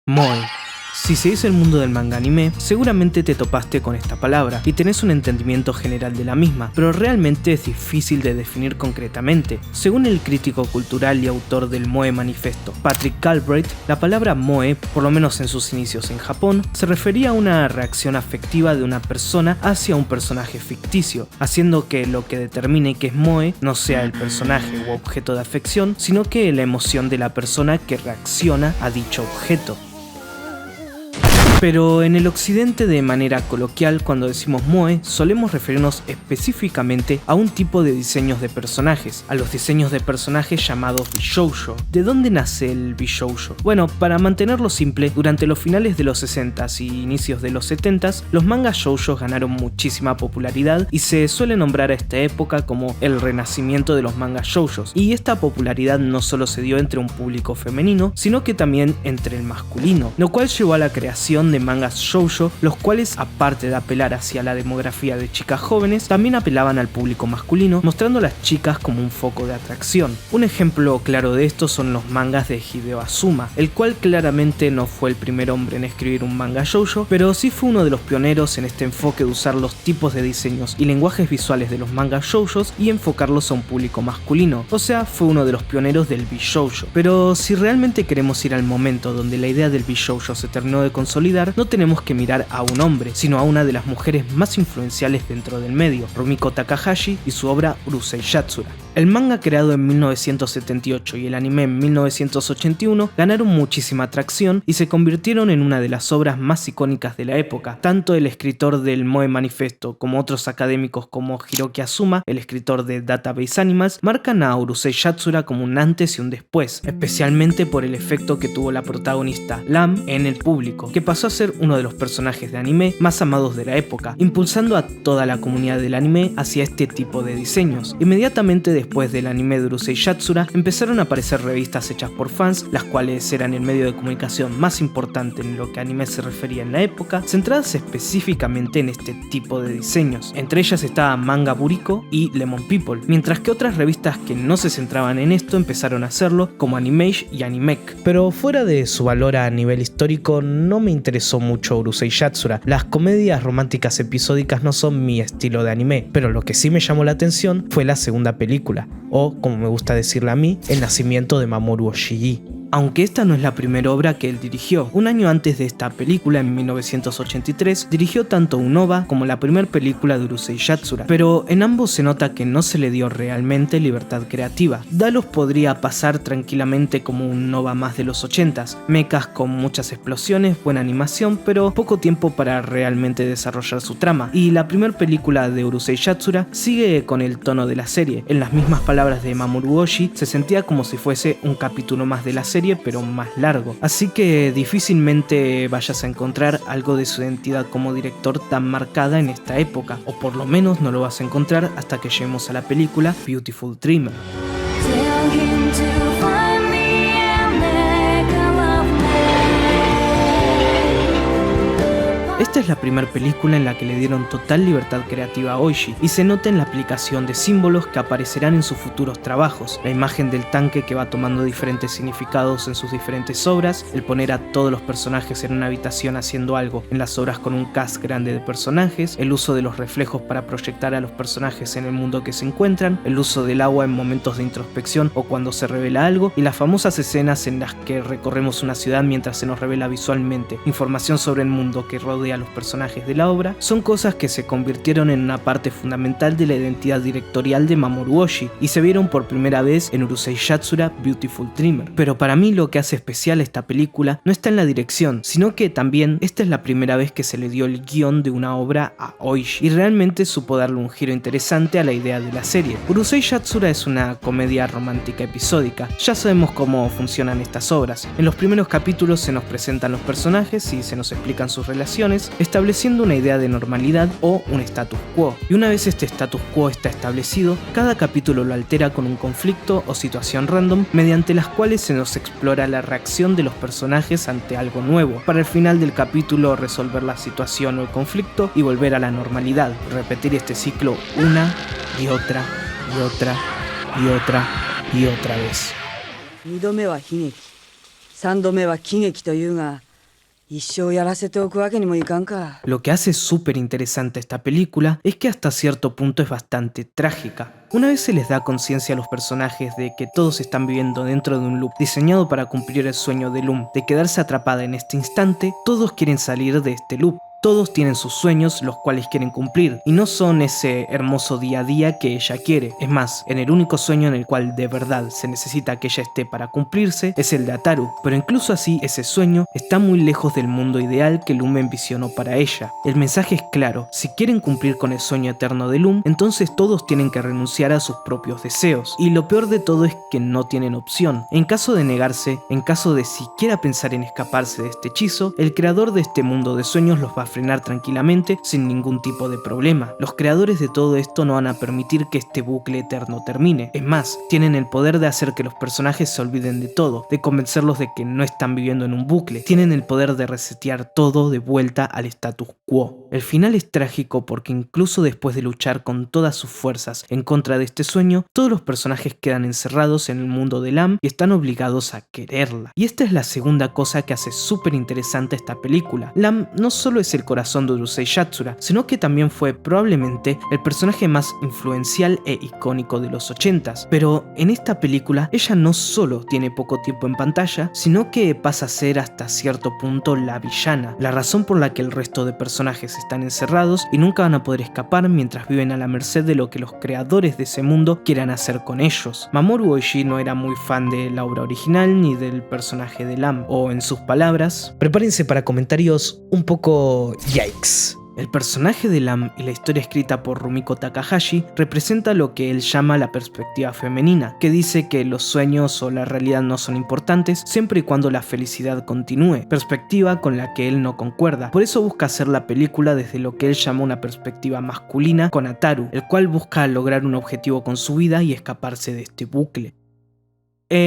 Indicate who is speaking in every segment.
Speaker 1: Moe. Si seguís el mundo del manga anime, seguramente te topaste con esta palabra y tenés un entendimiento general de la misma, pero realmente es difícil de definir concretamente. Según el crítico cultural y autor del Moe Manifesto, Patrick Galbraith, la palabra Moe, por lo menos en sus inicios en Japón, se refería a una reacción afectiva de una persona hacia un personaje ficticio, haciendo que lo que determine que es Moe no sea el personaje u objeto de afección, sino que la emoción de la persona que reacciona a dicho objeto. Pero en el occidente, de manera coloquial, cuando decimos moe, solemos referirnos específicamente a un tipo de diseños de personajes, a los diseños de personajes llamados bishoujo. ¿De dónde nace el bishoujo? Bueno, para mantenerlo simple, durante los finales de los 60s y inicios de los 70s, los mangas shoujos ganaron muchísima popularidad y se suele nombrar a esta época como el renacimiento de los mangas shoujos. Y esta popularidad no solo se dio entre un público femenino, sino que también entre el masculino, lo cual llevó a la creación de mangas shoujo, los cuales, aparte de apelar hacia la demografía de chicas jóvenes, también apelaban al público masculino, mostrando a las chicas como un foco de atracción. Un ejemplo claro de esto son los mangas de Hideo Azuma, el cual claramente no fue el primer hombre en escribir un manga shoujo, pero sí fue uno de los pioneros en este enfoque de usar los tipos de diseños y lenguajes visuales de los mangas shoujos y enfocarlos a un público masculino, o sea, fue uno de los pioneros del bishoujo. Pero si realmente queremos ir al momento donde la idea del bishoujo se terminó de consolidar, no tenemos que mirar a un hombre, sino a una de las mujeres más influenciales dentro del medio, Rumiko Takahashi y su obra Urusei Yatsura. El manga, creado en 1978 y el anime en 1981, ganaron muchísima atracción y se convirtieron en una de las obras más icónicas de la época. Tanto el escritor del Moe Manifesto como otros académicos como Hiroki Azuma, el escritor de Database Animals, marcan a Urusei Yatsura como un antes y un después, especialmente por el efecto que tuvo la protagonista, Lam, en el público, que pasó a ser uno de los personajes de anime más amados de la época, impulsando a toda la comunidad del anime hacia este tipo de diseños. Inmediatamente después del anime de Urusei Yatsura, empezaron a aparecer revistas hechas por fans, las cuales eran el medio de comunicación más importante en lo que a anime se refería en la época, centradas específicamente en este tipo de diseños. Entre ellas estaba Manga Buriko y Lemon People, mientras que otras revistas que no se centraban en esto empezaron a hacerlo, como Animage y Animec. Pero fuera de su valor a nivel histórico, no me interesó mucho Urusei Yatsura. Las comedias románticas episódicas no son mi estilo de anime, pero lo que sí me llamó la atención fue la segunda película, o como me gusta decirle a mí, el nacimiento de Mamoru Oshii. Aunque esta no es la primera obra que él dirigió. Un año antes de esta película, en 1983, dirigió tanto un OVA como la primera película de Urusei Yatsura, pero en ambos se nota que no se le dio realmente libertad creativa. Dalos podría pasar tranquilamente como un OVA más de los 80s, mechas con muchas explosiones, buena animación, pero poco tiempo para realmente desarrollar su trama, y la primera película de Urusei Yatsura sigue con el tono de la serie. En las mismas palabras de Mamoru Oshii, se sentía como si fuese un capítulo más de la serie, pero más largo, así que difícilmente vayas a encontrar algo de su identidad como director tan marcada en esta época, o por lo menos no lo vas a encontrar hasta que lleguemos a la película Beautiful Dreamer. Esta es la primera película en la que le dieron total libertad creativa a Oishi, y se nota en la aplicación de símbolos que aparecerán en sus futuros trabajos, la imagen del tanque que va tomando diferentes significados en sus diferentes obras, el poner a todos los personajes en una habitación haciendo algo en las obras con un cast grande de personajes, el uso de los reflejos para proyectar a los personajes en el mundo que se encuentran, el uso del agua en momentos de introspección o cuando se revela algo, y las famosas escenas en las que recorremos una ciudad mientras se nos revela visualmente información sobre el mundo que rodea a los personajes de la obra, son cosas que se convirtieron en una parte fundamental de la identidad directorial de Mamoru Oshii y se vieron por primera vez en Urusei Yatsura Beautiful Dreamer. Pero para mí lo que hace especial esta película no está en la dirección, sino que también esta es la primera vez que se le dio el guión de una obra a Oishi y realmente supo darle un giro interesante a la idea de la serie. Urusei Yatsura es una comedia romántica episódica. Ya sabemos cómo funcionan estas obras. En los primeros capítulos se nos presentan los personajes y se nos explican sus relaciones, estableciendo una idea de normalidad o un status quo. Y una vez este status quo está establecido, cada capítulo lo altera con un conflicto o situación random mediante las cuales se nos explora la reacción de los personajes ante algo nuevo, para al final del capítulo resolver la situación o el conflicto y volver a la normalidad, repetir este ciclo una y otra y otra y otra y otra vez.
Speaker 2: 2度目は悲劇、3度目は喜劇というが、
Speaker 1: Lo que hace súper interesante esta película es que hasta cierto punto es bastante trágica. Una vez se les da conciencia a los personajes de que todos están viviendo dentro de un loop diseñado para cumplir el sueño de Lum de quedarse atrapada en este instante, todos quieren salir de este loop. Todos tienen sus sueños, los cuales quieren cumplir, y no son ese hermoso día a día que ella quiere. Es más, en el único sueño en el cual de verdad se necesita que ella esté para cumplirse es el de Ataru, pero incluso así ese sueño está muy lejos del mundo ideal que Lum envisionó para ella. El mensaje es claro: si quieren cumplir con el sueño eterno de Lum, entonces todos tienen que renunciar a sus propios deseos, y lo peor de todo es que no tienen opción. En caso de negarse, en caso de siquiera pensar en escaparse de este hechizo, el creador de este mundo de sueños los va a frenar tranquilamente sin ningún tipo de problema. Los creadores de todo esto no van a permitir que este bucle eterno termine. Es más, tienen el poder de hacer que los personajes se olviden de todo, de convencerlos de que no están viviendo en un bucle. Tienen el poder de resetear todo de vuelta al status quo. El final es trágico porque incluso después de luchar con todas sus fuerzas en contra de este sueño, todos los personajes quedan encerrados en el mundo de Lam y están obligados a quererla. Y esta es la segunda cosa que hace súper interesante esta película. Lam no solo es el corazón de Urusei Yatsura, sino que también fue probablemente el personaje más influencial e icónico de los 80s. Pero en esta película ella no solo tiene poco tiempo en pantalla, sino que pasa a ser hasta cierto punto la villana, la razón por la que el resto de personajes están encerrados y nunca van a poder escapar mientras viven a la merced de lo que los creadores de ese mundo quieran hacer con ellos. Mamoru Oshii no era muy fan de la obra original ni del personaje de Lam, o en sus palabras: prepárense para comentarios un poco yikes. El personaje de Lam y la historia escrita por Rumiko Takahashi representa lo que él llama la perspectiva femenina, que dice que los sueños o la realidad no son importantes siempre y cuando la felicidad continúe, perspectiva con la que él no concuerda. Por eso busca hacer la película desde lo que él llama una perspectiva masculina con Ataru, el cual busca lograr un objetivo con su vida y escaparse de este bucle.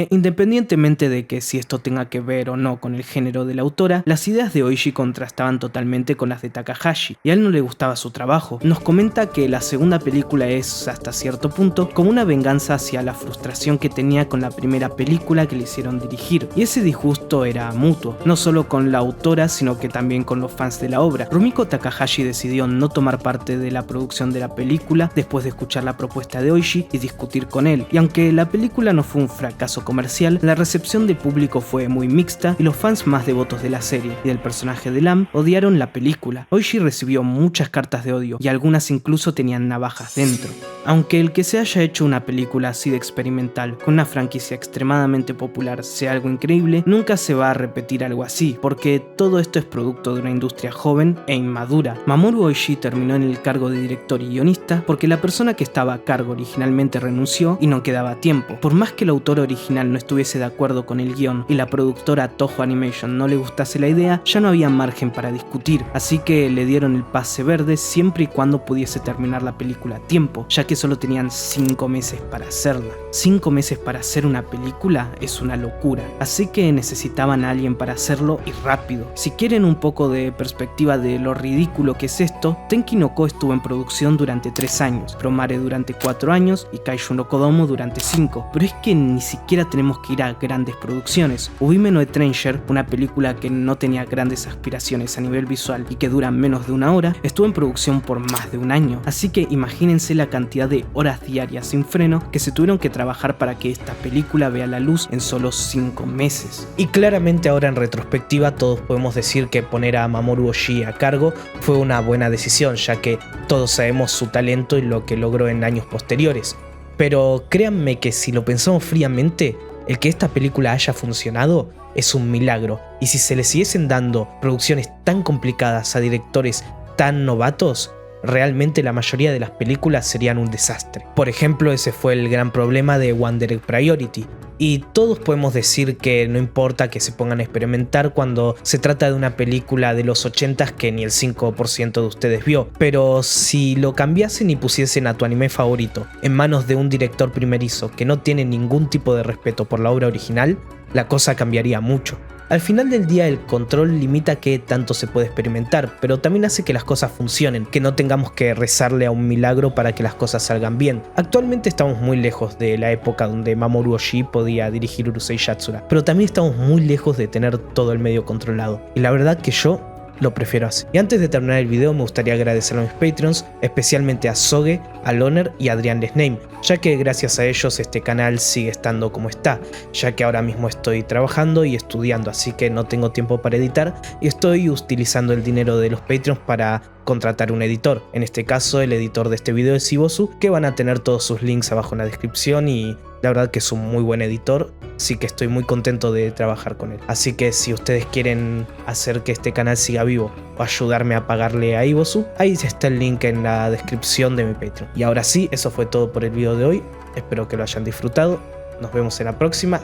Speaker 1: Independientemente de que si esto tenga que ver o no con el género de la autora, las ideas de Oishi contrastaban totalmente con las de Takahashi, y a él no le gustaba su trabajo. Nos comenta que la segunda película es, hasta cierto punto, como una venganza hacia la frustración que tenía con la primera película que le hicieron dirigir, y ese disgusto era mutuo, no solo con la autora sino que también con los fans de la obra. Rumiko Takahashi decidió no tomar parte de la producción de la película después de escuchar la propuesta de Oishi y discutir con él, y aunque la película no fue un fracaso comercial, la recepción del público fue muy mixta y los fans más devotos de la serie y del personaje de Lam odiaron la película. Oishi recibió muchas cartas de odio y algunas incluso tenían navajas dentro. Aunque el que se haya hecho una película así de experimental con una franquicia extremadamente popular sea algo increíble, nunca se va a repetir algo así, porque todo esto es producto de una industria joven e inmadura. Mamoru Oshii terminó en el cargo de director y guionista porque la persona que estaba a cargo originalmente renunció y no quedaba tiempo. Por más que el autor original no estuviese de acuerdo con el guión y la productora Toho Animation no le gustase la idea, ya no había margen para discutir, así que le dieron el pase verde siempre y cuando pudiese terminar la película a tiempo, ya que solo tenían 5 meses para hacerla. 5 meses para hacer una película es una locura, así que necesitaban a alguien para hacerlo y rápido. Si quieren un poco de perspectiva de lo ridículo que es esto, Tenki no Ko estuvo en producción durante 3 años, Promare durante 4 años y Kaiju no Kodomo durante 5, pero es que ni siquiera tenemos que ir a grandes producciones. Ubime no Stranger, una película que no tenía grandes aspiraciones a nivel visual y que dura menos de 1 hora, estuvo en producción por más de 1 año, así que imagínense la cantidad de horas diarias sin freno que se tuvieron que trabajar para que esta película vea la luz en solo 5 meses. Y claramente ahora en retrospectiva todos podemos decir que poner a Mamoru Oshii a cargo fue una buena decisión, ya que todos sabemos su talento y lo que logró en años posteriores. Pero créanme que si lo pensamos fríamente, el que esta película haya funcionado es un milagro, y si se le siguiesen dando producciones tan complicadas a directores tan novatos, realmente la mayoría de las películas serían un desastre. Por ejemplo, ese fue el gran problema de One Direct Priority. Y todos podemos decir que no importa que se pongan a experimentar cuando se trata de una película de los 80s que ni el 5% de ustedes vio. Pero si lo cambiasen y pusiesen a tu anime favorito en manos de un director primerizo que no tiene ningún tipo de respeto por la obra original, la cosa cambiaría mucho. Al final del día el control limita qué tanto se puede experimentar, pero también hace que las cosas funcionen, que no tengamos que rezarle a un milagro para que las cosas salgan bien. Actualmente estamos muy lejos de la época donde Mamoru Oshii podía dirigir Urusei Yatsura, pero también estamos muy lejos de tener todo el medio controlado, y la verdad que yo lo prefiero así. Y antes de terminar el video me gustaría agradecer a mis Patreons, especialmente a Soge, a Loner y a Adrián Lesname, ya que gracias a ellos este canal sigue estando como está, ya que ahora mismo estoy trabajando y estudiando, así que no tengo tiempo para editar y estoy utilizando el dinero de los Patreons para contratar un editor. En este caso el editor de este video es Ibosu, que van a tener todos sus links abajo en la descripción y la verdad que es un muy buen editor, así que estoy muy contento de trabajar con él. Así que si ustedes quieren hacer que este canal siga vivo o ayudarme a pagarle a Ibosu, ahí está el link en la descripción de mi Patreon. Y ahora sí, eso fue todo por el video de hoy, espero que lo hayan disfrutado, nos vemos en la próxima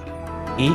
Speaker 1: y